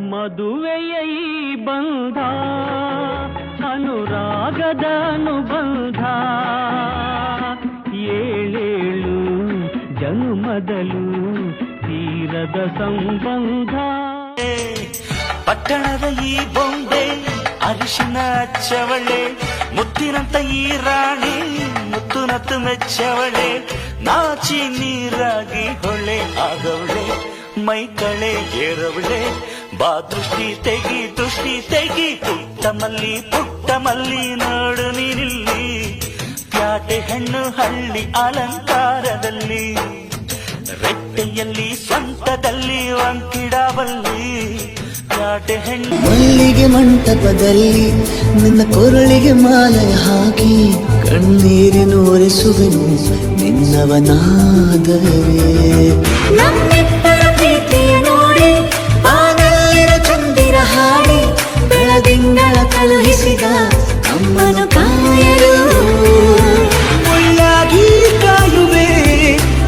ಮದುವೆಯ ಈ ಬಂಧ ಅನುರಾಗದ ಅನುಬಂಧ ಏಳೇಳು ಜನ್ಮದಲು ತೀರದ ಸಂಬಂಧ. ಪಟ್ಟಣದ ಈ ಬೊಂಬೆ ಅರಿಶಿನ ಹಚ್ಚವಳೆ, ಮುತ್ತಿನಂತ ಈ ರಾಣಿ ಮುತ್ತು ನತ್ತು ಮೆಚ್ಚವಳೆ, ನಾಚಿ ನೀರಾಗಿ ಹೊಳೆ ಆಗವಳೆ, ಮೈ ಕಳೆ ಏರವಳೆ, ಬಾ ದೃಷ್ಟಿ ತೆಗಿ ಪುಟ್ಟ ಮಲ್ಲಿ ನೋಡು ನೀನಿಲ್ಲಿ, ಪ್ಯಾಟೆ ಹೆಣ್ಣು ಹಳ್ಳಿ ಅಲಂಕಾರದಲ್ಲಿ, ರೆಟ್ಟೆಯಲ್ಲಿ ಸ್ವಂತದಲ್ಲಿ ವಂಕಿಡಬಲ್ಲಿ, ಪ್ಯಾಟೆ ಹೆಣ್ಣು ಮಲ್ಲಿಗೆ ಮಂಟಪದಲ್ಲಿ ನಿನ್ನ ಕೊರಳಿಗೆ ಮಾಲೆ ಹಾಕಿ ಕಣ್ಣೀರಿನ ಒರೆಸುವೆನು ನಿನ್ನವನಾದರೆ. ನಮ್ಮಿಬ್ಬರ ಪ್ರೀತಿಯ ನೋಡಿ ಬಾನಲ್ಲಿನ ಚಂದಿರ ಹಾಡಿ ಬೆಳದಿಂಗಳ ಕಳುಹಿಸಿದ ಅಮ್ಮನು ಕಾಯಲು ಮುಳ್ಳಾಗಿ ಕಾಯುವೆ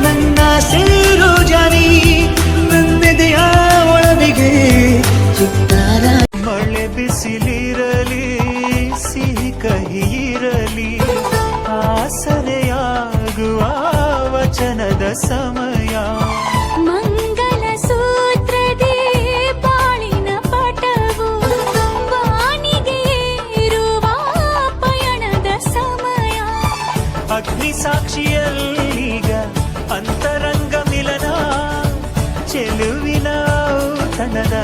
ನನ್ನ ಸೇರೋ ಜಾನಿ, ನನ್ನೆದೆಯ ಒಳವಿಗೆ ಚಿತ್ತಾರ. ಮಳೆ ಬಿಸಿಲಿರಲಿ ಸಿಹಿ ಕಹಿ ಇರಲಿ, ಆಸರೆಯಾಗುವ ವಚನದ ಸಮಯ, ಮಂಗಲ ಸೂತ್ರದೇ ಬಾಳಿನ ಪಟವು, ವಾನಿಗೆ ಏರುವ ಪಯಣದ ಸಮಯ, ಅಗ್ನಿ ಸಾಕ್ಷಿಯಲ್ಲೀಗ ಅಂತರಂಗ ಮಿಲನ, ಚೆಲುವಿನ ಔತಣದ